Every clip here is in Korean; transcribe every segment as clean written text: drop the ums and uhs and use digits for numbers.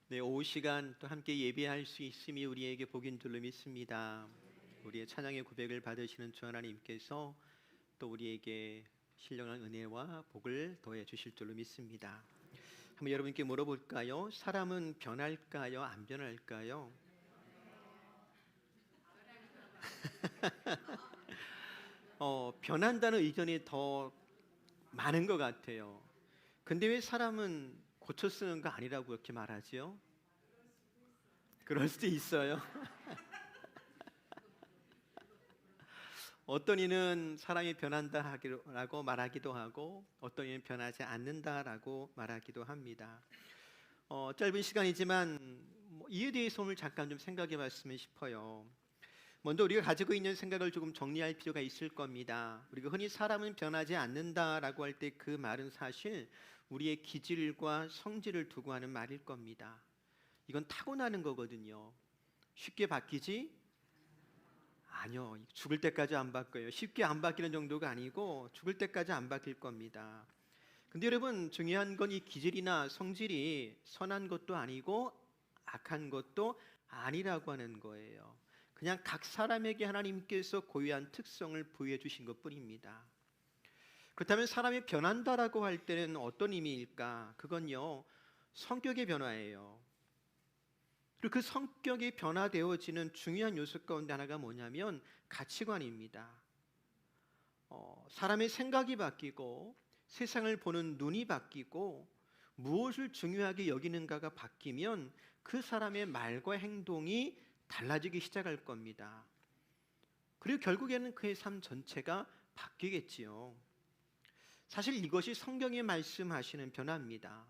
네, 오후 시간 또 함께 예배할 수 있음이 우리에게 복인 줄로 믿습니다. 우리의 찬양의 고백을 받으시는 주 하나님께서 또 우리에게 신령한 은혜와 복을 더해 주실 줄로 믿습니다. 한번 여러분께 물어볼까요? 사람은 변할까요? 안 변할까요? 변한다는 의견이 더 많은 것 같아요. 근데 왜 사람은 고쳐 쓰는 거 아니라고 이렇게 말하지요? 그럴 수도 있어요. 어떤 이는 사람이 변한다라고 말하기도 하고 어떤 이는 변하지 않는다라고 말하기도 합니다. 짧은 시간이지만 이에 대해서 오늘 잠깐 좀 생각해 봤으면 싶어요. 먼저 우리가 가지고 있는 생각을 조금 정리할 필요가 있을 겁니다. 우리가 흔히 사람은 변하지 않는다라고 할 때 그 말은 사실 우리의 기질과 성질을 두고 하는 말일 겁니다. 이건 타고나는 거거든요. 쉽게 바뀌지 아니요. 죽을 때까지 안 바뀌어요. 쉽게 안 바뀌는 정도가 아니고 죽을 때까지 안 바뀔 겁니다. 근데 여러분, 중요한 건 이 기질이나 성질이 선한 것도 아니고 악한 것도 아니라고 하는 거예요. 그냥 각 사람에게 하나님께서 고유한 특성을 부여해 주신 것뿐입니다. 그렇다면 사람이 변한다라고 할 때는 어떤 의미일까? 그건요, 성격의 변화예요. 그리고 그 성격이 변화되어지는 중요한 요소 가운데 하나가 뭐냐면 가치관입니다. 사람의 생각이 바뀌고 세상을 보는 눈이 바뀌고 무엇을 중요하게 여기는가가 바뀌면 그 사람의 말과 행동이 달라지기 시작할 겁니다. 그리고 결국에는 그의 삶 전체가 바뀌겠지요. 사실 이것이 성경이 말씀하시는 변화입니다.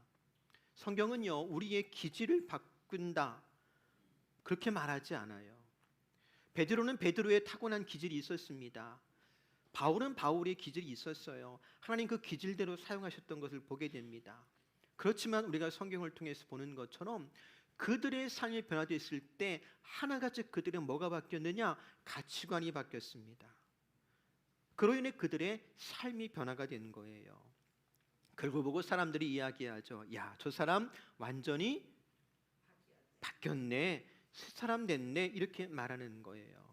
성경은요, 우리의 기질을 바꾼다 그렇게 말하지 않아요. 베드로는 베드로의 타고난 기질이 있었습니다. 바울은 바울의 기질이 있었어요. 하나님 그 기질대로 사용하셨던 것을 보게 됩니다. 그렇지만 우리가 성경을 통해서 보는 것처럼 그들의 삶이 변화됐을 때 하나같이 그들의 뭐가 바뀌었느냐? 가치관이 바뀌었습니다. 그로 인해 그들의 삶이 변화가 된 거예요. 그걸 보고 사람들이 이야기하죠. 야, 저 사람 완전히 바뀌었네. 새 사람 됐네. 이렇게 말하는 거예요.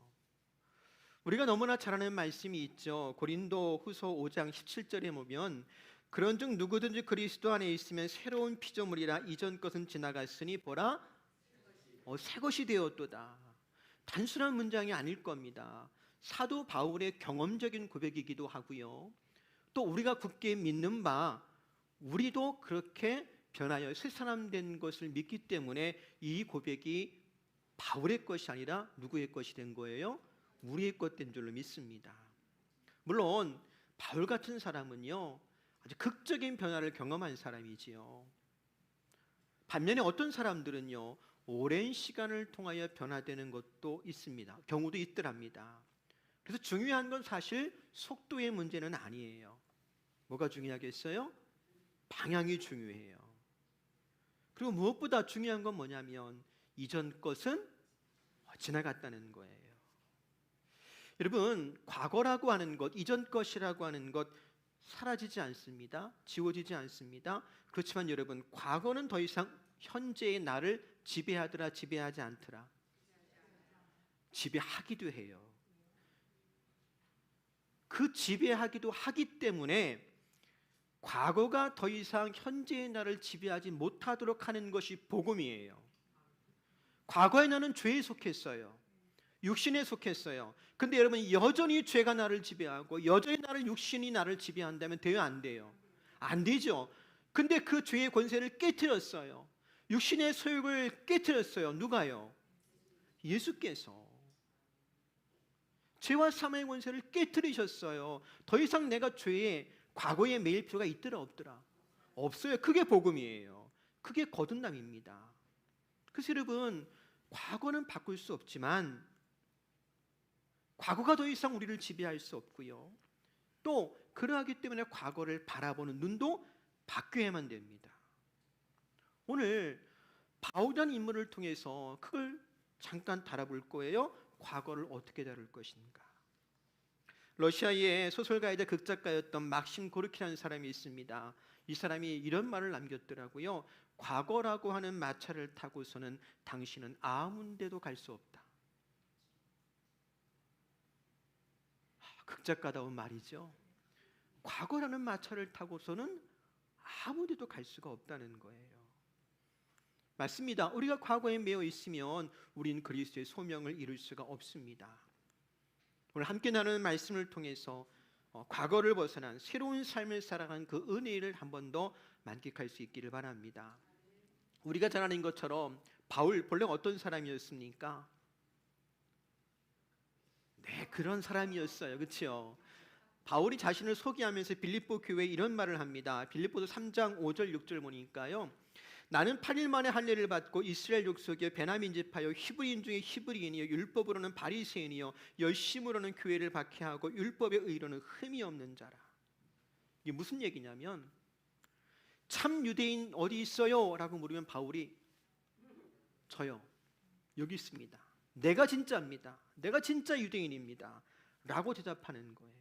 우리가 너무나 잘 아는 말씀이 있죠. 고린도 후서 5장 17절에 보면 그런즉 누구든지 그리스도 안에 있으면 새로운 피조물이라 이전 것은 지나갔으니 보라 새 것이 되었도다. 단순한 문장이 아닐 겁니다. 사도 바울의 경험적인 고백이기도 하고요. 또 우리가 굳게 믿는 바 우리도 그렇게 변하여 새 사람 된 것을 믿기 때문에 이 고백이 바울의 것이 아니라 누구의 것이 된 거예요? 우리의 것 된 줄로 믿습니다. 물론 바울 같은 사람은요, 아주 극적인 변화를 경험한 사람이지요. 반면에 어떤 사람들은요, 오랜 시간을 통하여 변화되는 것도 있습니다. 경우도 있더랍니다. 그래서 중요한 건 사실 속도의 문제는 아니에요. 뭐가 중요하겠어요? 방향이 중요해요. 그리고 무엇보다 중요한 건 뭐냐면 이전 것은 지나갔다는 거예요. 여러분, 과거라고 하는 것, 이전 것이라고 하는 것 사라지지 않습니다. 지워지지 않습니다. 그렇지만 여러분, 과거는 더 이상 현재의 나를 지배하더라 지배하지 않더라 지배하기도 해요. 그 지배하기도 하기 때문에 과거가 더 이상 현재의 나를 지배하지 못하도록 하는 것이 복음이에요. 과거의 나는 죄에 속했어요. 육신에 속했어요. 근데 여러분, 여전히 죄가 나를 지배하고 여전히 육신이 나를 지배한다면 돼요, 안 돼요? 안 되죠. 근데 그 죄의 권세를 깨트렸어요. 육신의 소욕을 깨트렸어요. 누가요? 예수께서. 죄와 사망의 권세를 깨트리셨어요. 더 이상 내가 죄에 과거에 매일 필요가 있더라 없더라? 없어요. 그게 복음이에요. 그게 거듭남입니다. 그래서 여러분, 과거는 바꿀 수 없지만 과거가 더 이상 우리를 지배할 수 없고요. 또 그러하기 때문에 과거를 바라보는 눈도 바뀌어야만 됩니다. 오늘 바울이라는 인물을 통해서 그걸 잠깐 다뤄볼 거예요. 과거를 어떻게 다룰 것인가. 러시아의 소설가이자 극작가였던 막심 고르키라는 사람이 있습니다. 이 사람이 이런 말을 남겼더라고요. 과거라고 하는 마차를 타고서는 당신은 아무 데도 갈 수 없다. 극작가다운 말이죠. 과거라는 마차를 타고서는 아무 데도 갈 수가 없다는 거예요. 맞습니다. 우리가 과거에 매여 있으면 우린 그리스도의 소명을 이룰 수가 없습니다. 오늘 함께 나누는 말씀을 통해서 과거를 벗어난 새로운 삶을 살아가는 그 은혜를 한 번 더 만끽할 수 있기를 바랍니다. 우리가 잘 아는 것처럼 바울 본래 어떤 사람이었습니까? 네, 그런 사람이었어요. 그렇죠? 바울이 자신을 소개하면서 빌립보 교회에 이런 말을 합니다. 빌립보서 3장 5절 6절 보니까요. 나는 8일 만에 할례를 받고 이스라엘 족속이여 베냐민 지파여 히브리인 중에 히브리인이여 율법으로는 바리새인이여 열심으로는 교회를 박해하고 율법의 의로는 흠이 없는 자라. 이게 무슨 얘기냐면 참 유대인 어디 있어요? 라고 물으면 바울이 저요. 여기 있습니다. 내가 진짜입니다. 내가 진짜 유대인입니다. 라고 대답하는 거예요.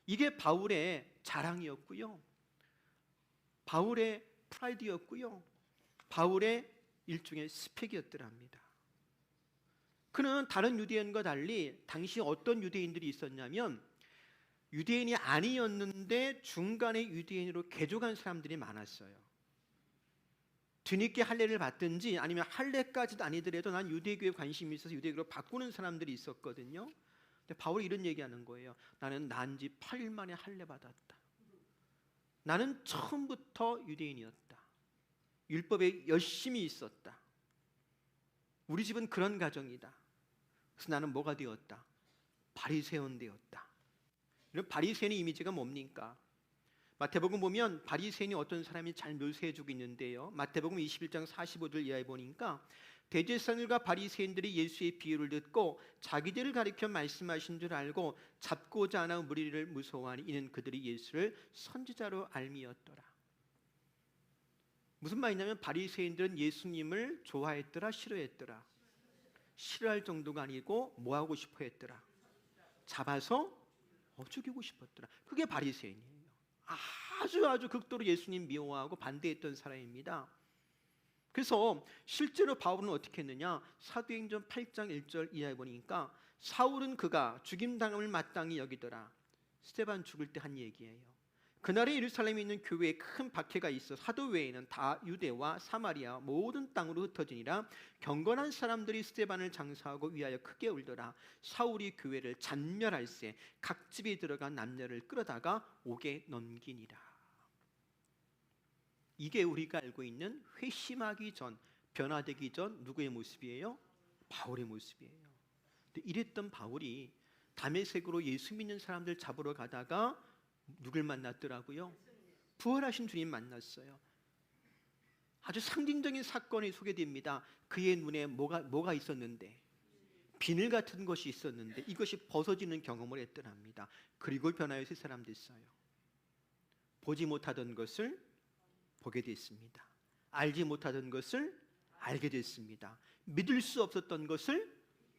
이게 바울의 자랑이었고요. 바울의 프라이드였고요. 바울의 일종의 스펙이었더랍니다. 그는 다른 유대인과 달리 당시 어떤 유대인들이 있었냐면 유대인이 아니었는데 중간에 유대인으로 개종한 사람들이 많았어요. 뒤늦게 할례를 받든지 아니면 할례까지도 아니더라도 난 유대교에 관심이 있어서 유대교로 바꾸는 사람들이 있었거든요. 근데 바울이 이런 얘기하는 거예요. 나는 난 지 8일 만에 할례 받았다. 나는 처음부터 유대인이었다. 율법에 열심히 있었다. 우리 집은 그런 가정이다. 그래서 나는 뭐가 되었다? 바리새인 되었다. 이런 바리새인의 이미지가 뭡니까? 마태복음 보면 바리새인이 어떤 사람이 잘 묘사해주고 있는데요. 마태복음 21장 45절 이하에 보니까 대제사장들과 바리새인들이 예수의 비유를 듣고 자기들을 가리켜 말씀하신 줄 알고 잡고자 하나 무리를 무서워하니 이는 그들이 예수를 선지자로 알미었더라. 무슨 말이냐면 바리새인들은 예수님을 좋아했더라 싫어했더라? 싫어할 정도가 아니고 뭐 하고 싶어 했더라? 잡아서 죽이고 싶었더라. 그게 바리새인이에요. 아주 극도로 예수님 미워하고 반대했던 사람입니다. 그래서 실제로 바울은 어떻게 했느냐? 사도행전 8장 1절 이하에 보니까 사울은 그가 죽임당함을 마땅히 여기더라. 스데반 죽을 때 한 얘기예요. 그날에 예루살렘에 있는 교회에 큰 박해가 있어 사도 외에는 다 유대와 사마리아 모든 땅으로 흩어지니라. 경건한 사람들이 스데반을 장사하고 위하여 크게 울더라. 사울이 교회를 잔멸할세 각 집에 들어가 남녀를 끌어다가 옥에 넘기니라. 이게 우리가 알고 있는 회심하기 전, 변화되기 전 누구의 모습이에요? 바울의 모습이에요. 근데 이랬던 바울이 다메섹으로 예수 믿는 사람들 잡으러 가다가 누굴 만났더라고요? 부활하신 주님 만났어요. 아주 상징적인 사건이 소개됩니다. 그의 눈에 뭐가 있었는데? 비늘 같은 것이 있었는데 이것이 벗어지는 경험을 했더랍니다. 그리고 변화의 새 사람 됐어요. 보지 못하던 것을 보게 됐습니다. 알지 못하던 것을 알게 됐습니다. 믿을 수 없었던 것을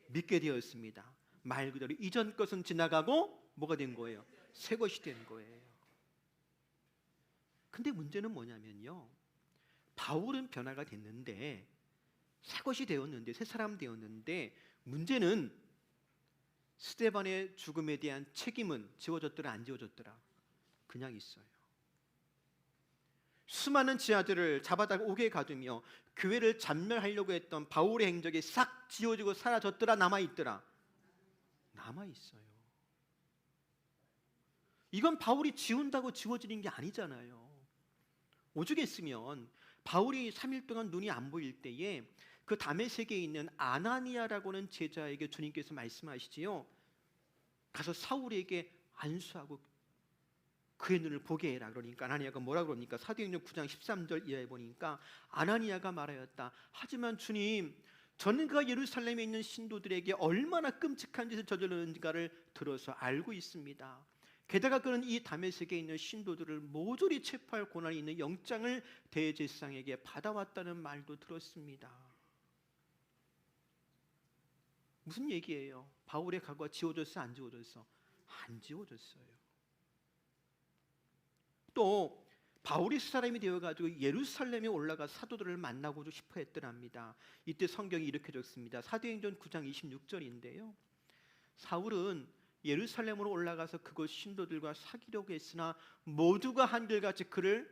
믿게 되었습니다. 말 그대로 이전 것은 지나가고 뭐가 된 거예요? 새 것이 된 거예요. 근데 문제는 뭐냐면요, 바울은 변화가 됐는데 새 것이 되었는데 새 사람 되었는데 문제는 스데반의 죽음에 대한 책임은 지워졌더라 안 지워졌더라? 그냥 있어요. 수많은 지하들을 잡아다가 옥에 가두며 교회를 잔멸하려고 했던 바울의 행적이 싹 지워지고 사라졌더라 남아있더라? 남아있어요. 이건 바울이 지운다고 지워지는 게 아니잖아요. 오죽했으면 바울이 3일 동안 눈이 안 보일 때에 그 다메섹에 있는 아나니아라고 하는 제자에게 주님께서 말씀하시지요. 가서 사울에게 안수하고 그의 눈을 보게 해라. 그러니까 아나니아가 뭐라고 그럽니까? 사도행전 9장 13절 이하에 보니까 아나니아가 말하였다. 하지만 주님, 저는 그가 예루살렘에 있는 신도들에게 얼마나 끔찍한 짓을 저질렀는가를 들어서 알고 있습니다. 게다가 그는 이 다메섹에 있는 신도들을 모조리 체포할 권한이 있는 영장을 대제사장에게 받아왔다는 말도 들었습니다. 무슨 얘기예요? 바울의 과거가 지워졌어 안 지워졌어? 안 지워졌어요. 또 바울이 사람이 되어가지고 예루살렘에 올라가 사도들을 만나고 싶어 했더랍니다. 이때 성경이 이렇게 적습니다. 사도행전 9장 26절인데요. 사울은 예루살렘으로 올라가서 그곳 신도들과 사귀려고 했으나 모두가 한결같이 그를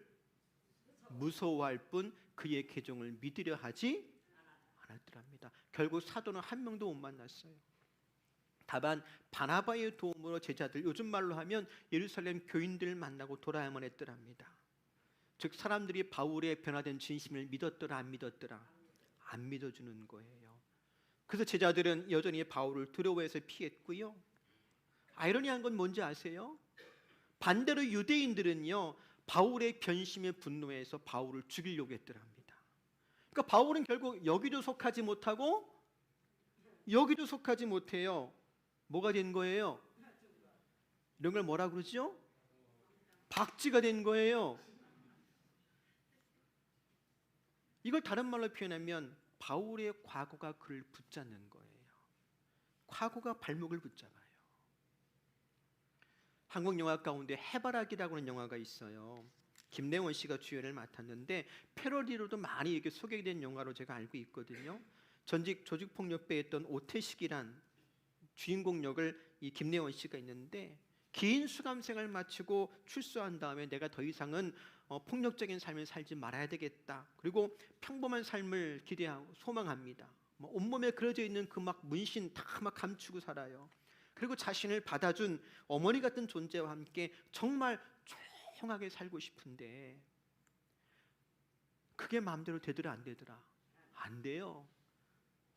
무서워할 뿐 그의 계종을 믿으려 하지 않았더랍니다. 결국 사도는 한 명도 못 만났어요. 다만 바나바의 도움으로 제자들, 요즘 말로 하면 예루살렘 교인들을 만나고 돌아야만 했더랍니다. 즉 사람들이 바울의 변화된 진심을 믿었더라 안 믿었더라? 안 믿어주는 거예요. 그래서 제자들은 여전히 바울을 두려워해서 피했고요. 아이러니한 건 뭔지 아세요? 반대로 유대인들은요, 바울의 변심에 분노해서 바울을 죽이려고 했더랍니다. 그러니까 바울은 결국 여기도 속하지 못하고 여기도 속하지 못해요. 뭐가 된 거예요? 이런 걸 뭐라 그러죠? 박쥐가 된 거예요. 이걸 다른 말로 표현하면 바울의 과거가 그를 붙잡는 거예요. 과거가 발목을 붙잡아요. 한국 영화 가운데 해바라기라고 하는 영화가 있어요. 김래원 씨가 주연을 맡았는데 패러디로도 많이 이렇게 소개된 영화로 제가 알고 있거든요. 전직 조직폭력배였던 오태식이란 주인공 역을 이 김래원 씨가 있는데, 긴 수감생활을 마치고 출소한 다음에 내가 더 이상은 폭력적인 삶을 살지 말아야 되겠다. 그리고 평범한 삶을 기대하고 소망합니다. 온몸에 그려져 있는 그 막 문신 다 막 감추고 살아요. 그리고 자신을 받아준 어머니 같은 존재와 함께 정말 조용하게 살고 싶은데 그게 마음대로 되더라 안 되더라? 안 돼요.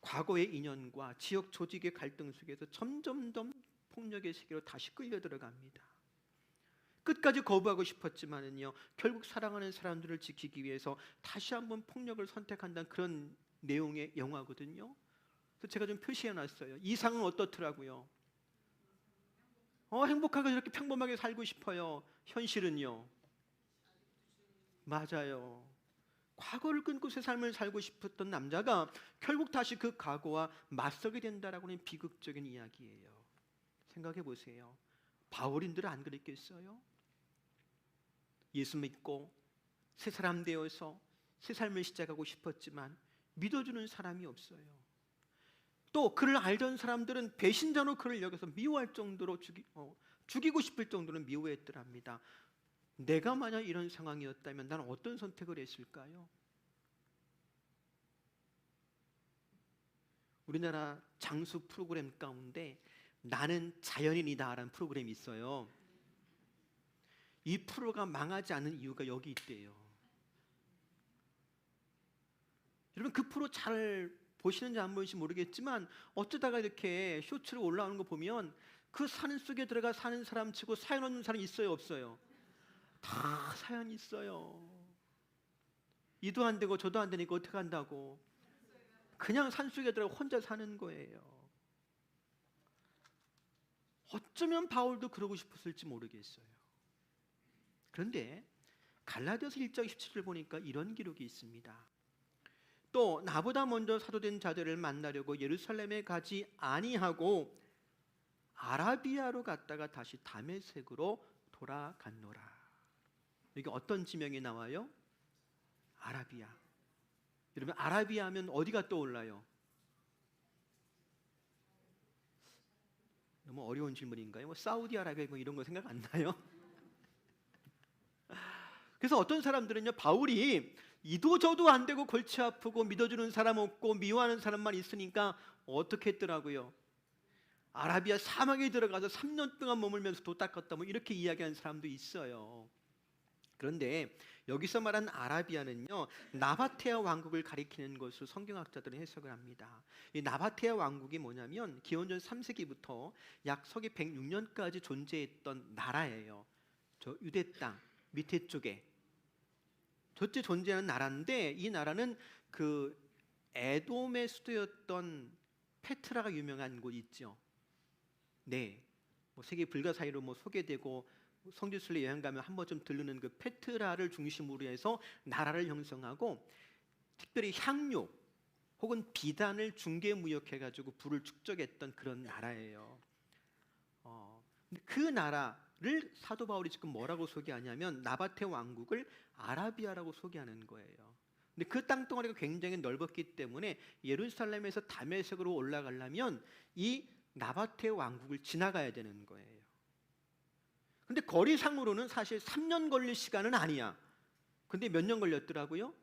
과거의 인연과 지역 조직의 갈등 속에서 점점점 폭력의 세계로 다시 끌려 들어갑니다. 끝까지 거부하고 싶었지만은요, 결국 사랑하는 사람들을 지키기 위해서 다시 한번 폭력을 선택한다는 그런 내용의 영화거든요. 그래서 제가 좀 표시해 놨어요. 이상은 어떻더라고요? 행복하게 이렇게 평범하게 살고 싶어요. 현실은요, 맞아요. 과거를 끊고 새 삶을 살고 싶었던 남자가 결국 다시 그 과거와 맞서게 된다라고 하는 비극적인 이야기예요. 생각해 보세요. 바울인들은 안 그랬겠어요? 예수 믿고 새 사람 되어서 새 삶을 시작하고 싶었지만 믿어주는 사람이 없어요. 또 그를 알던 사람들은 배신자로 그를 여겨서 미워할 정도로 죽이고 싶을 정도로 미워했더랍니다. 내가 만약 이런 상황이었다면 나는 어떤 선택을 했을까요? 우리나라 장수 프로그램 가운데 나는 자연인이다라는 프로그램이 있어요. 이 프로가 망하지 않는 이유가 여기 있대요. 여러분 그 프로 잘 보시는지 안 보시는지 모르겠지만 어쩌다가 이렇게 쇼츠로 올라오는 거 보면 그 산 속에 들어가 사는 사람 치고 사연 없는 사람 있어요 없어요? 다 사연 있어요. 이도 안 되고 저도 안 되니까 어떻게 한다고 그냥 산속에 들어가 혼자 사는 거예요. 어쩌면 바울도 그러고 싶었을지 모르겠어요. 그런데 갈라디아서 1장 17절 보니까 이런 기록이 있습니다. 또 나보다 먼저 사도된 자들을 만나려고 예루살렘에 가지 아니하고 아라비아로 갔다가 다시 다메섹으로 돌아갔노라. 여기 어떤 지명이 나와요? 아라비아. 여러분 아라비아 하면 어디가 떠올라요? 너무 어려운 질문인가요? 사우디아라비아 이런 거 생각 안 나요? 그래서 어떤 사람들은요, 바울이 이도 저도 안 되고 골치 아프고 믿어주는 사람 없고 미워하는 사람만 있으니까 어떻게 했더라고요? 아라비아 사막에 들어가서 3년 동안 머물면서 도 닦았다 이렇게 이야기하는 사람도 있어요. 그런데 여기서 말한 아라비아는요, 나바테아 왕국을 가리키는 것으로 성경학자들은 해석을 합니다. 이 나바테아 왕국이 뭐냐면 기원전 3세기부터 약 서기 106년까지 존재했던 나라예요. 저 유대 땅 밑에 쪽에 저때 존재하는 나라인데, 이 나라는 그 에돔의 수도였던 페트라가 유명한 곳 있죠. 네, 세계 불가사의로 소개되고 성지순례 여행 가면 한 번쯤 들르는 그 페트라를 중심으로 해서 나라를 형성하고 특별히 향료 혹은 비단을 중개 무역해가지고 부를 축적했던 그런 나라예요. 그 나라 사도 바울이 지금 뭐라고 소개하냐면 나바테 왕국을 아라비아라고 소개하는 거예요. 근데 그 땅덩어리가 굉장히 넓었기 때문에 예루살렘에서 다메섹으로 올라가려면 이 나바테 왕국을 지나가야 되는 거예요. 근데 거리상으로는 사실 3년 걸릴 시간은 아니야. 근데 몇 년 걸렸더라고요?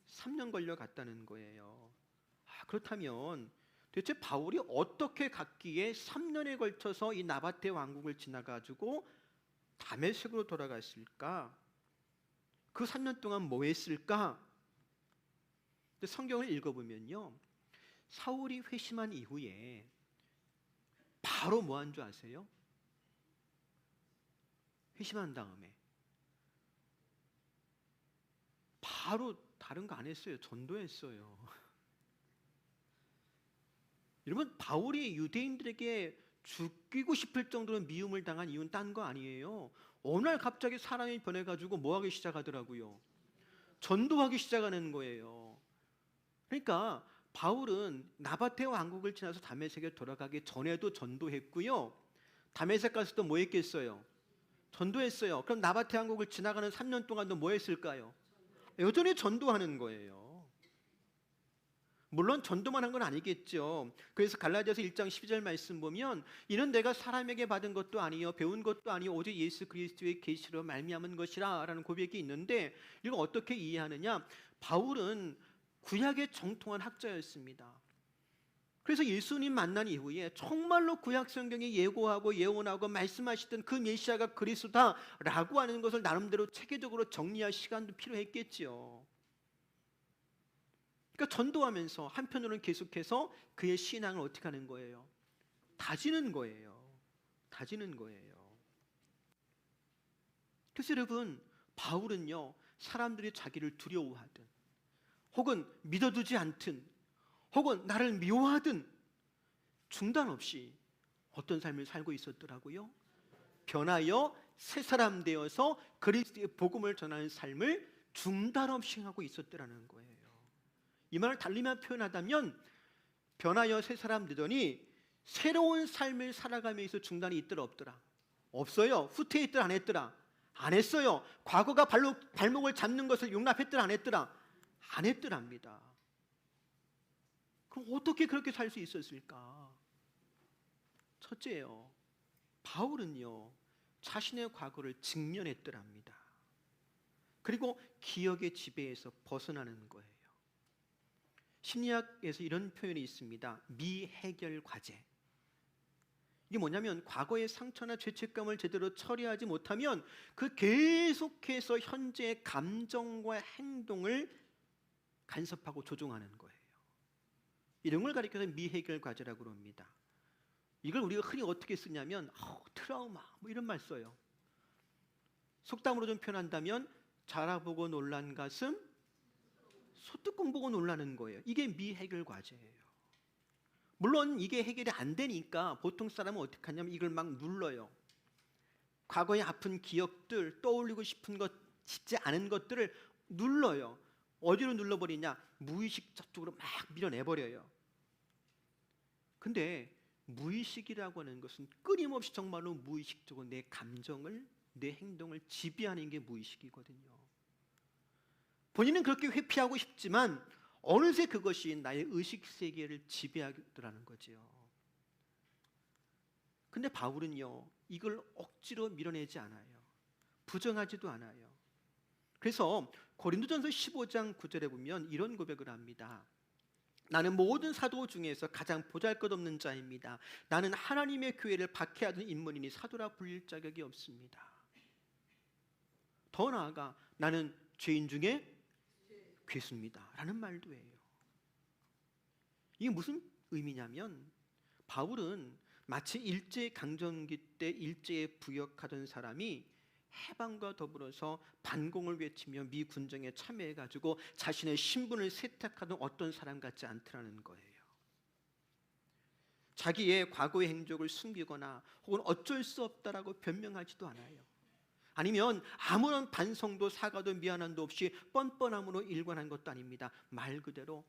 3년 걸려갔다는 거예요. 그렇다면 도대체 바울이 어떻게 갔기에 3년에 걸쳐서 이 나바테 왕국을 지나가지고 다메섹으로 돌아갔을까? 그 3년 동안 뭐 했을까? 성경을 읽어보면요, 사울이 회심한 이후에 바로 뭐 한 줄 아세요? 회심한 다음에 바로 다른 거 안 했어요. 전도했어요. 여러분, 바울이 유대인들에게 죽이고 싶을 정도로 미움을 당한 이유는 딴 거 아니에요. 어느 날 갑자기 사람이 변해가지고 뭐 하기 시작하더라고요? 전도하기 시작하는 거예요. 그러니까 바울은 나바테 왕국을 지나서 다메섹에 돌아가기 전에도 전도했고요, 다메섹 가서도 뭐 했겠어요? 전도했어요. 그럼 나바테 왕국을 지나가는 3년 동안도 뭐 했을까요? 여전히 전도하는 거예요. 물론 전도만 한 건 아니겠죠. 그래서 갈라디아서 1장 12절 말씀 보면 이는 내가 사람에게 받은 것도 아니요 배운 것도 아니요 오직 예수 그리스도의 계시로 말미암은 것이라 라는 고백이 있는데, 이걸 어떻게 이해하느냐? 바울은 구약의 정통한 학자였습니다. 그래서 예수님 만난 이후에 정말로 구약 성경이 예고하고 예언하고 말씀하시던 그 메시아가 그리스도다라고 하는 것을 나름대로 체계적으로 정리할 시간도 필요했겠지요. 그러니까 전도하면서 한편으로는 계속해서 그의 신앙을 어떻게 하는 거예요? 다지는 거예요. 다지는 거예요. 그래서 여러분, 바울은요, 사람들이 자기를 두려워하든 혹은 믿어두지 않든 혹은 나를 미워하든 중단 없이 어떤 삶을 살고 있었더라고요? 변하여 새 사람 되어서 그리스도의 복음을 전하는 삶을 중단 없이 하고 있었더라는 거예요. 이 말을 달리만 표현하자면 변하여 새 사람 되더니 새로운 삶을 살아가며 있어 중단이 있더라 없더라? 없어요. 후퇴했더라 안 했더라? 안 했어요. 과거가 발목을 잡는 것을 용납했더라 안 했더라? 안 했더랍니다. 그럼 어떻게 그렇게 살 수 있었을까? 첫째요, 바울은요 자신의 과거를 직면했더랍니다. 그리고 기억의 지배에서 벗어나는 거예요. 심리학에서 이런 표현이 있습니다. 미해결 과제. 이게 뭐냐면 과거의 상처나 죄책감을 제대로 처리하지 못하면 그 계속해서 현재의 감정과 행동을 간섭하고 조종하는 거예요. 이런 걸 가리켜서 미해결 과제라고 합니다. 이걸 우리가 흔히 어떻게 쓰냐면 트라우마 뭐 이런 말 써요. 속담으로 좀 표현한다면 자라보고 놀란 가슴 소뚜껑 보고 놀라는 거예요. 이게 미해결 과제예요. 물론 이게 해결이 안 되니까 보통 사람은 어떻게 하냐면 이걸 막 눌러요. 과거의 아픈 기억들, 떠올리고 싶지 않은 것들을 눌러요. 어디로 눌러버리냐? 무의식 저쪽으로 막 밀어내버려요. 근데 무의식이라고 하는 것은 끊임없이 정말로 무의식적으로 내 감정을, 내 행동을 지배하는 게 무의식이거든요. 본인은 그렇게 회피하고 싶지만 어느새 그것이 나의 의식세계를 지배하더라는 거죠. 근데 바울은요 이걸 억지로 밀어내지 않아요. 부정하지도 않아요. 그래서 고린도전서 15장 9절에 보면 이런 고백을 합니다. 나는 모든 사도 중에서 가장 보잘것없는 자입니다. 나는 하나님의 교회를 박해하던 인물이니 사도라 불릴 자격이 없습니다. 더 나아가 나는 죄인 중에 괴수입니다 라는 말도 해요. 이게 무슨 의미냐면 바울은 마치 일제강점기 때 일제에 부역하던 사람이 해방과 더불어서 반공을 외치며 미 군정에 참여해가지고 자신의 신분을 세탁하던 어떤 사람 같지 않더라는 거예요. 자기의 과거의 행적을 숨기거나 혹은 어쩔 수 없다라고 변명하지도 않아요. 아니면 아무런 반성도 사과도 미안함도 없이 뻔뻔함으로 일관한 것도 아닙니다. 말 그대로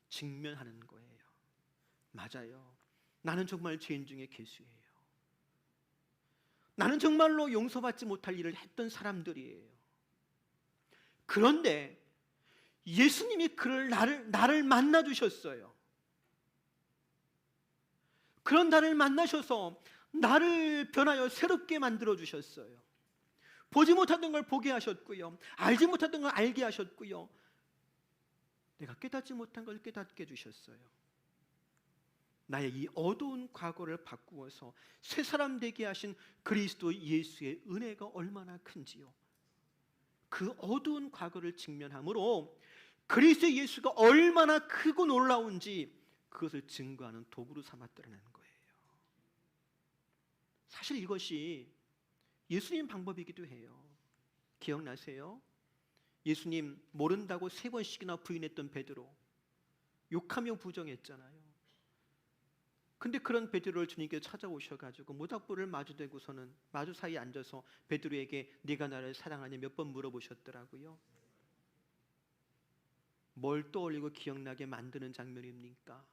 직면하는 거예요. 맞아요. 나는 정말 죄인 중에 괴수예요. 나는 정말로 용서받지 못할 일을 했던 사람들이에요. 그런데 예수님이 나를 만나 주셨어요. 그런 나를 만나셔서 나를 변하여 새롭게 만들어 주셨어요. 보지 못하던 걸 보게 하셨고요, 알지 못하던 걸 알게 하셨고요, 내가 깨닫지 못한 걸 깨닫게 해주셨어요. 나의 이 어두운 과거를 바꾸어서 새 사람 되게 하신 그리스도 예수의 은혜가 얼마나 큰지요, 그 어두운 과거를 직면함으로 그리스도 예수가 얼마나 크고 놀라운지 그것을 증거하는 도구로 삼았다는 거예요. 사실 이것이 예수님 방법이기도 해요. 기억나세요? 예수님 모른다고 3번씩이나 부인했던 베드로, 욕하며 부정했잖아요. 근데 그런 베드로를 주님께서 찾아오셔가지고 모닥불을 마주대고서는 마주 사이에 앉아서 베드로에게 네가 나를 사랑하냐 몇 번 물어보셨더라고요. 뭘 떠올리고 기억나게 만드는 장면입니까?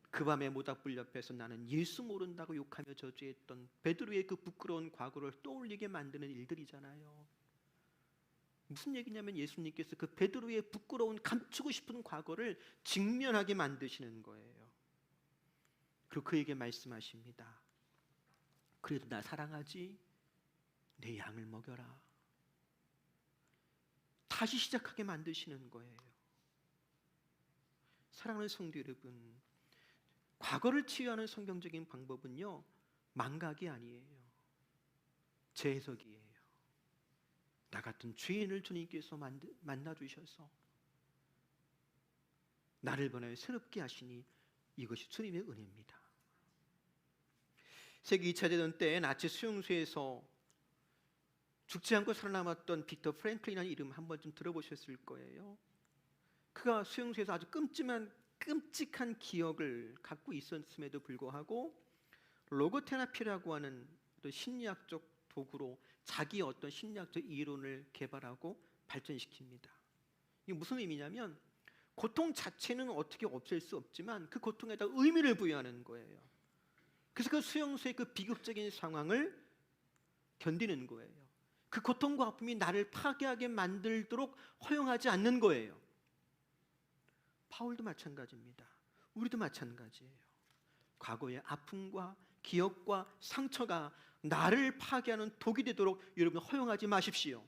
그 밤에 모닥불 옆에서 나는 예수 모른다고 욕하며 저주했던 베드로의 그 부끄러운 과거를 떠올리게 만드는 일들이잖아요. 무슨 얘기냐면 예수님께서 그 베드로의 부끄러운 감추고 싶은 과거를 직면하게 만드시는 거예요. 그리고 그에게 말씀하십니다. 그래도 나 사랑하지? 내 양을 먹여라. 다시 시작하게 만드시는 거예요. 사랑하는 성도 여러분, 과거를 치유하는 성경적인 방법은요, 망각이 아니에요. 재해석이에요. 나 같은 죄인을 주님께서 만나주셔서 나를 변하여 새롭게 하시니 이것이 주님의 은혜입니다. 세계 2차 대전 때 나치 수용소에서 죽지 않고 살아남았던 빅터 프랭클린이라는 이름 한 번쯤 들어보셨을 거예요. 그가 수용소에서 아주 끔찍한 기억을 갖고 있었음에도 불구하고 로고테라피라고 하는 또 심리학적 도구로 자기의 어떤 심리학적 이론을 개발하고 발전시킵니다. 이게 무슨 의미냐면 고통 자체는 어떻게 없앨 수 없지만 그 고통에다 의미를 부여하는 거예요. 그래서 그 수용소의 그 비극적인 상황을 견디는 거예요. 그 고통과 아픔이 나를 파괴하게 만들도록 허용하지 않는 거예요. 바울도 마찬가지입니다. 우리도 마찬가지예요. 과거의 아픔과 기억과 상처가 나를 파괴하는 독이 되도록 여러분 허용하지 마십시오.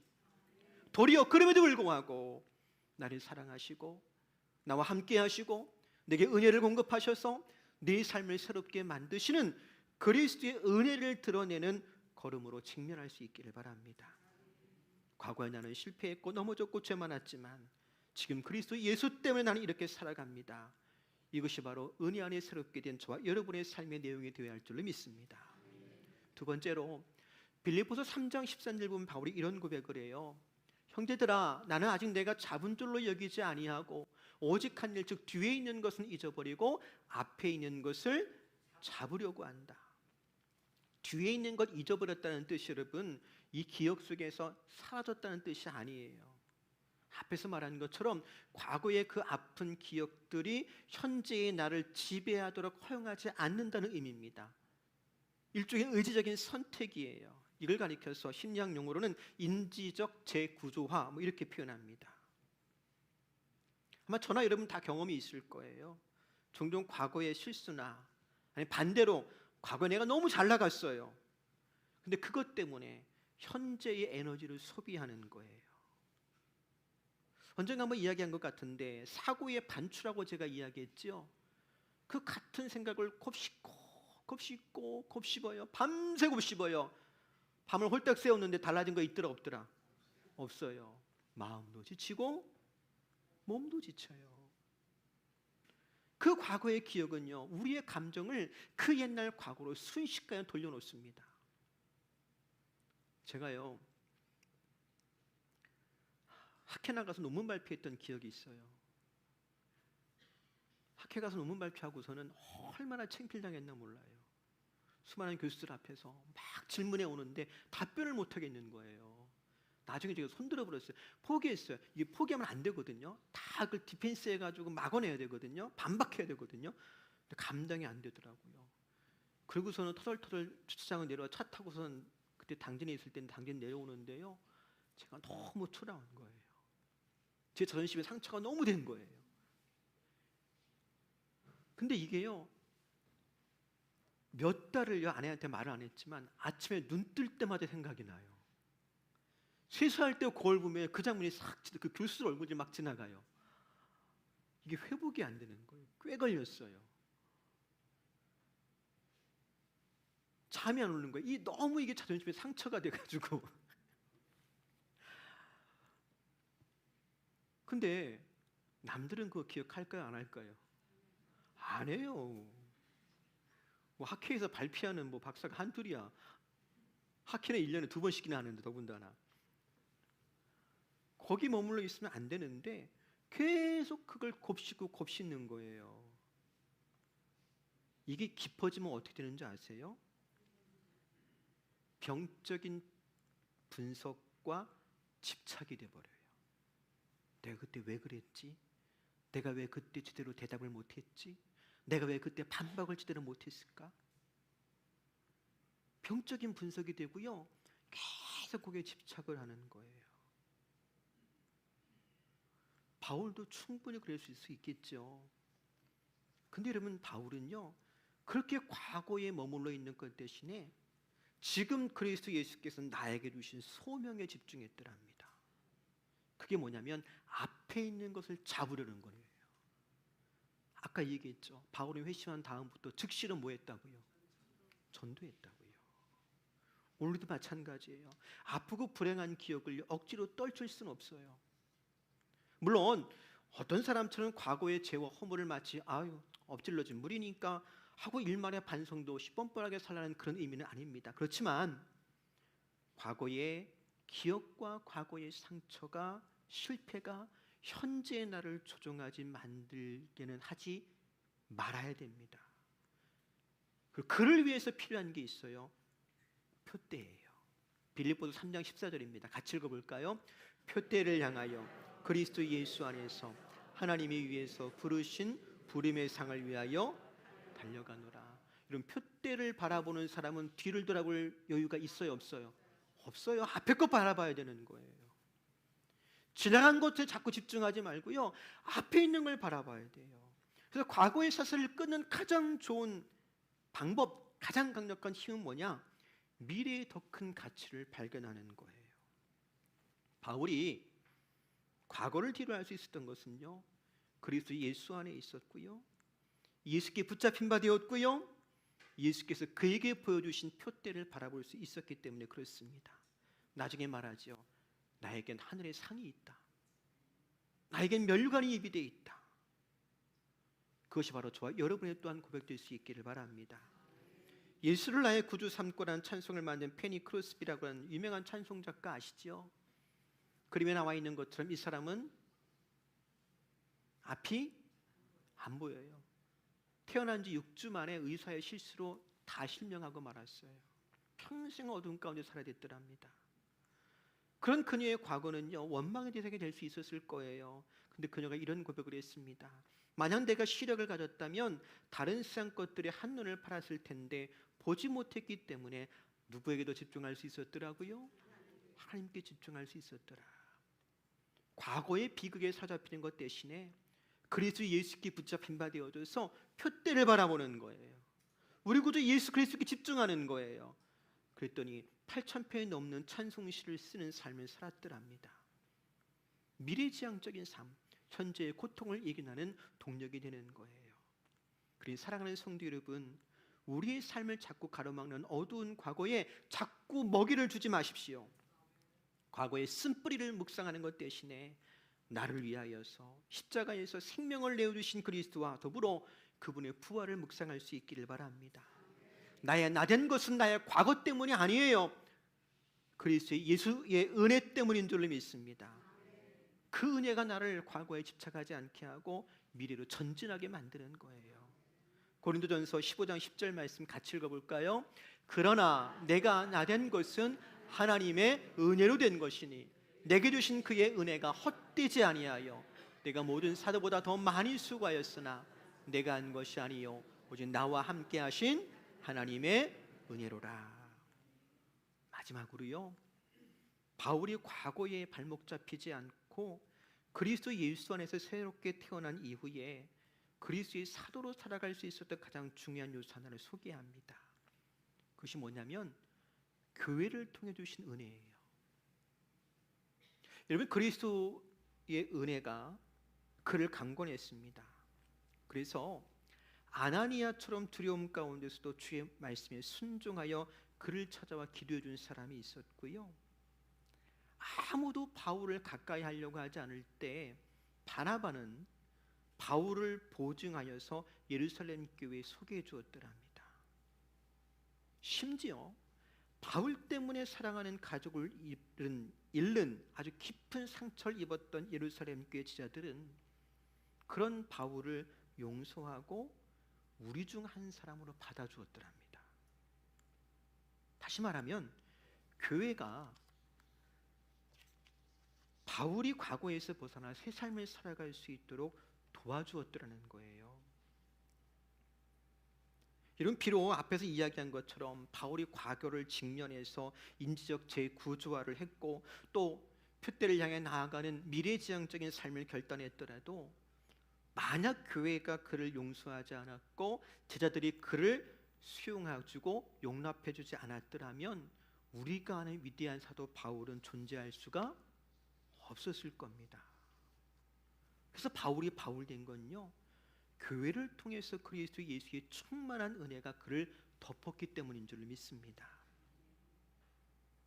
도리어 그럼에도 불구하고 나를 사랑하시고 나와 함께 하시고 내게 은혜를 공급하셔서 내 삶을 새롭게 만드시는 그리스도의 은혜를 드러내는 걸음으로 직면할 수 있기를 바랍니다. 과거에 나는 실패했고 넘어졌고 죄 많았지만 지금 그리스도 예수 때문에 나는 이렇게 살아갑니다. 이것이 바로 은혜 안에 새롭게 된 저와 여러분의 삶의 내용이 되어야 할 줄로 믿습니다. 두 번째로 빌립보서 3장 13절 보면 바울이 이런 고백을 해요. 형제들아, 나는 아직 내가 잡은 줄로 여기지 아니하고 오직 한 일, 즉 뒤에 있는 것은 잊어버리고 앞에 있는 것을 잡으려고 한다. 뒤에 있는 것 잊어버렸다는 뜻이 여러분, 이 기억 속에서 사라졌다는 뜻이 아니에요. 앞에서 말한 것처럼 과거의 그 아픈 기억들이 현재의 나를 지배하도록 허용하지 않는다는 의미입니다. 일종의 의지적인 선택이에요. 이걸 가리켜서 심리학 용어로는 인지적 재구조화 이렇게 표현합니다. 아마 저나 여러분 다 경험이 있을 거예요. 종종 과거의 실수나 아니 반대로 과거에 내가 너무 잘 나갔어요. 근데 그것 때문에 현재의 에너지를 소비하는 거예요. 언젠가 한번 이야기한 것 같은데 사고의 반추라고 제가 이야기했죠. 그 같은 생각을 곱씹어요. 밤새 곱씹어요. 밤을 홀딱 새웠는데 달라진 거 있더라 없더라? 없어요. 마음도 지치고 몸도 지쳐요. 그 과거의 기억은요, 우리의 감정을 그 옛날 과거로 순식간에 돌려놓습니다. 제가요 학회 나가서 논문 발표했던 기억이 있어요. 학회 가서 논문 발표하고서는 얼마나 창피당했나 몰라요. 수많은 교수들 앞에서 막 질문해 오는데 답변을 못 하겠는 거예요. 나중에 제가 손들어 버렸어요. 포기했어요. 이게 포기하면 안 되거든요. 다 그걸 디펜스 해가지고 막아내야 되거든요. 반박해야 되거든요. 근데 감당이 안 되더라고요. 그러고서는 터덜터덜 주차장을 내려와 차 타고서는 그때 당진에 있을 때는 당진 내려오는데요. 제가 너무 초라한 거예요. 제 자존심에 상처가 너무 된 거예요. 근데 이게요, 몇 달을요 아내한테 말을 안 했지만 아침에 눈 뜰 때마다 생각이 나요. 세수할 때 거울 보면 그 장면이 그 교수 얼굴이 막 지나가요. 이게 회복이 안 되는 거예요. 꽤 걸렸어요. 잠이 안 오는 거예요. 너무 이게 자존심에 상처가 돼가지고. 근데 남들은 그거 기억할까요? 안 할까요? 안 해요. 뭐 학회에서 발표하는 뭐 박사가 한둘이야. 학회는 1년에 2번씩이나 하는데 더군다나. 거기 머물러 있으면 안 되는데 계속 그걸 곱씹는 거예요. 이게 깊어지면 어떻게 되는지 아세요? 병적인 분석과 집착이 돼버려요. 내가 그때 왜 그랬지? 내가 왜 그때 제대로 대답을 못했지? 내가 왜 그때 반박을 제대로 못했을까? 병적인 분석이 되고요, 계속 거기에 집착을 하는 거예요. 바울도 충분히 그럴 수 있겠죠. 근데 여러분, 바울은요 그렇게 과거에 머물러 있는 것 대신에 지금 그리스도 예수께서 나에게 주신 소명에 집중했더랍니다. 그게 뭐냐면 앞에 있는 것을 잡으려는 거예요. 아까 얘기했죠. 바울이 회심한 다음부터 즉시로 뭐 했다고요? 전도했다고요. 오늘도 마찬가지예요. 아프고 불행한 기억을 억지로 떨칠 수는 없어요. 물론 어떤 사람처럼 과거의 죄와 허물을 마치 엎질러진 물이니까 하고 일말의 반성도 없이 뻔뻔하게 살라는 그런 의미는 아닙니다. 그렇지만 과거의 기억과 과거의 상처가, 실패가 현재의 나를 조종하지 만들게는 하지 말아야 됩니다. 그를 위해서 필요한 게 있어요. 표대예요. 빌립보서 3장 14절입니다. 같이 읽어볼까요? 표대를 향하여 그리스도 예수 안에서 하나님이 위해서 부르신 부름의 상을 위하여 달려가노라. 이런 표대를 바라보는 사람은 뒤를 돌아볼 여유가 있어요, 없어요? 없어요. 앞에 것 바라봐야 되는 거예요. 지나간 것에 자꾸 집중하지 말고요, 앞에 있는 걸 바라봐야 돼요. 그래서 과거의 사슬을 끊는 가장 좋은 방법, 가장 강력한 힘은 뭐냐? 미래의 더 큰 가치를 발견하는 거예요. 바울이 과거를 뒤로할 수 있었던 것은요, 그리스도 예수 안에 있었고요, 예수께 붙잡힌 바 되었고요, 예수께서 그에게 보여주신 표대를 바라볼 수 있었기 때문에 그렇습니다. 나중에 말하죠. 나에겐 하늘의 상이 있다. 나에겐 면류관이 예비되어 있다. 그것이 바로 저와 여러분의 또한 고백될 수 있기를 바랍니다. 예수를 나의 구주 삼고라는 찬송을 만든 페니 크로스비라고 하는 유명한 찬송 작가 아시죠? 그림에 나와 있는 것처럼 이 사람은 앞이 안 보여요. 태어난 지 6주 만에 의사의 실수로 다 실명하고 말았어요. 평생 어두운 가운데 살아야 됐더랍니다. 그런 그녀의 과거는요, 원망의 대상이 될 수 있었을 거예요. 근데 그녀가 이런 고백을 했습니다. 만약 내가 시력을 가졌다면 다른 세상 것들의 한눈을 팔았을 텐데 보지 못했기 때문에 누구에게도 집중할 수 있었더라고요? 하나님께 집중할 수 있었더라. 과거의 비극에 사로잡히는 것 대신에 그리스도 예수께 붙잡힌 바 되어져서 표대를 바라보는 거예요. 우리 구주 예수 그리스도께 집중하는 거예요. 그랬더니 8,000편이 넘는 찬송시를 쓰는 삶을 살았더랍니다. 미래지향적인 삶, 현재의 고통을 이겨내는 동력이 되는 거예요. 그래서 사랑하는 성도 여러분, 우리의 삶을 자꾸 가로막는 어두운 과거에 자꾸 먹이를 주지 마십시오. 과거의 쓴뿌리를 묵상하는 것 대신에 나를 위하여서 십자가에서 생명을 내어주신 그리스도와 더불어 그분의 부활을 묵상할 수 있기를 바랍니다. 나의 나된 것은 나의 과거 때문이 아니에요. 그리스도의 예수의 은혜 때문인 줄로 믿습니다. 그 은혜가 나를 과거에 집착하지 않게 하고 미래로 전진하게 만드는 거예요. 고린도전서 15장 10절 말씀 같이 읽어볼까요? 그러나 내가 나된 것은 하나님의 은혜로 된 것이니 내게 주신 그의 은혜가 헛되지 아니하여 내가 모든 사도보다 더 많이 수고하였으나 내가 한 것이 아니요 오직 나와 함께 하신 하나님의 은혜로라. 마지막으로요, 바울이 과거에 발목 잡히지 않고 그리스도 예수 안에서 새롭게 태어난 이후에 그리스도의 사도로 살아갈 수 있었던 가장 중요한 요소 하나를 소개합니다. 그것이 뭐냐면 교회를 통해 주신 은혜예요. 여러분, 그리스도의 은혜가 그를 강권했습니다. 그래서 아나니아처럼 두려움 가운데서도 주의 말씀에 순종하여 그를 찾아와 기도해 준 사람이 있었고요, 아무도 바울을 가까이 하려고 하지 않을 때 바나바는 바울을 보증하여서 예루살렘 교회에 소개해 주었더랍니다. 심지어 바울 때문에 사랑하는 가족을 잃는 아주 깊은 상처를 입었던 예루살렘 교회 지자들은 그런 바울을 용서하고 우리 중 한 사람으로 받아주었더랍니다. 다시 말하면 교회가 바울이 과거에서 벗어나 새 삶을 살아갈 수 있도록 도와주었더라는 거예요. 여러분, 비록 앞에서 이야기한 것처럼 바울이 과거를 직면해서 인지적 재구조화를 했고 또 표대를 향해 나아가는 미래지향적인 삶을 결단했더라도 만약 교회가 그를 용서하지 않았고 제자들이 그를 수용해주고 용납해주지 않았더라면 우리가 아는 위대한 사도 바울은 존재할 수가 없었을 겁니다. 그래서 바울이 바울 된 건요, 교회를 통해서 그리스도 예수의 충만한 은혜가 그를 덮었기 때문인 줄 믿습니다.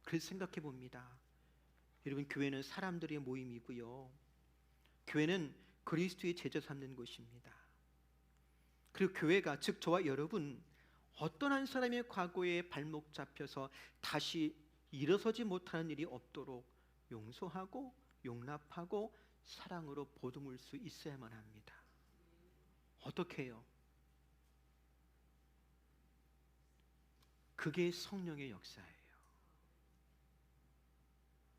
그래서 생각해 봅니다. 여러분, 교회는 사람들의 모임이고요, 교회는 그리스도의 제자 삼는 곳입니다. 그리고 교회가, 즉 저와 여러분, 어떤 한 사람의 과거에 발목 잡혀서 다시 일어서지 못하는 일이 없도록 용서하고 용납하고 사랑으로 보듬을 수 있어야만 합니다. 어떻게 해요? 그게 성령의 역사예요.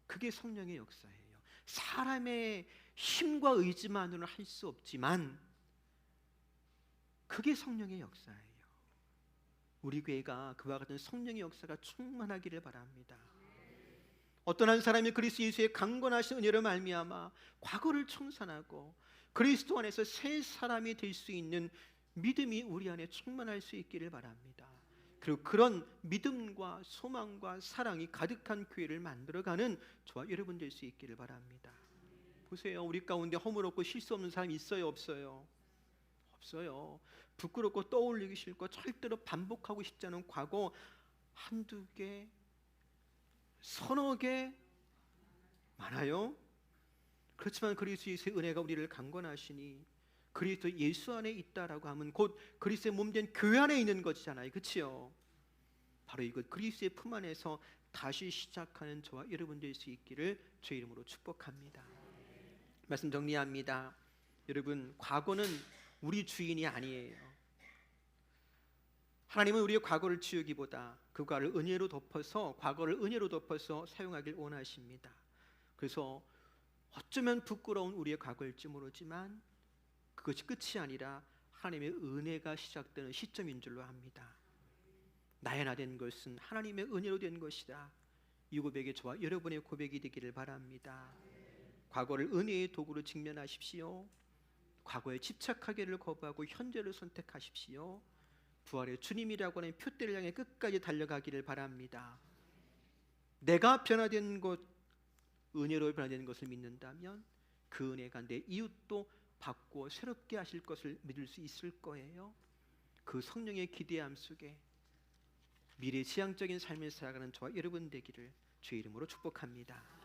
그게 성령의 역사예요. 사람의 힘과 의지만으로는 할 수 없지만 그게 성령의 역사예요. 우리 교회가 그와 같은 성령의 역사가 충만하기를 바랍니다. 어떤 한 사람이 그리스도 예수의 강건하신 은혜로 말미암아 과거를 청산하고 그리스도 안에서 새 사람이 될 수 있는 믿음이 우리 안에 충만할 수 있기를 바랍니다. 그리고 그런 믿음과 소망과 사랑이 가득한 교회를 만들어가는 저와 여러분 될 수 있기를 바랍니다. 보세요, 우리 가운데 허물없고 실수 없는 사람이 있어요, 없어요? 없어요. 부끄럽고 떠올리기 싫고 절대로 반복하고 싶지 않은 과거 한두 개, 서너 개 많아요. 그렇지만 그리스도 예수의 은혜가 우리를 강권하시니 그리스도 예수 안에 있다라고 하면 곧 그리스도의 몸된 교회 안에 있는 것이잖아요, 그렇지요? 바로 이것 그리스도의 품 안에서 다시 시작하는 저와 여러분 될 수 있기를 주의 이름으로 축복합니다. 말씀 정리합니다. 여러분, 과거는 우리 주인이 아니에요. 하나님은 우리의 과거를 지우기보다 그거를 은혜로 덮어서, 과거를 은혜로 덮어서 사용하길 원하십니다. 그래서 어쩌면 부끄러운 우리의 과거일지 모르지만 그것이 끝이 아니라 하나님의 은혜가 시작되는 시점인 줄로 압니다. 나의 나 된 것은 하나님의 은혜로 된 것이다. 이 고백이 저와 여러분의 고백이 되기를 바랍니다. 과거를 은혜의 도구로 직면하십시오. 과거에 집착하기를 거부하고 현재를 선택하십시오. 부활의 주님이라고 하는 표대를 향해 끝까지 달려가기를 바랍니다. 내가 변화된 것, 은혜로 변화된 것을 믿는다면 그 은혜가 내 이웃도 바꾸어 새롭게 하실 것을 믿을 수 있을 거예요. 그 성령의 기대함 속에 미래지향적인 삶을 살아가는 저와 여러분 되기를 주의 이름으로 축복합니다.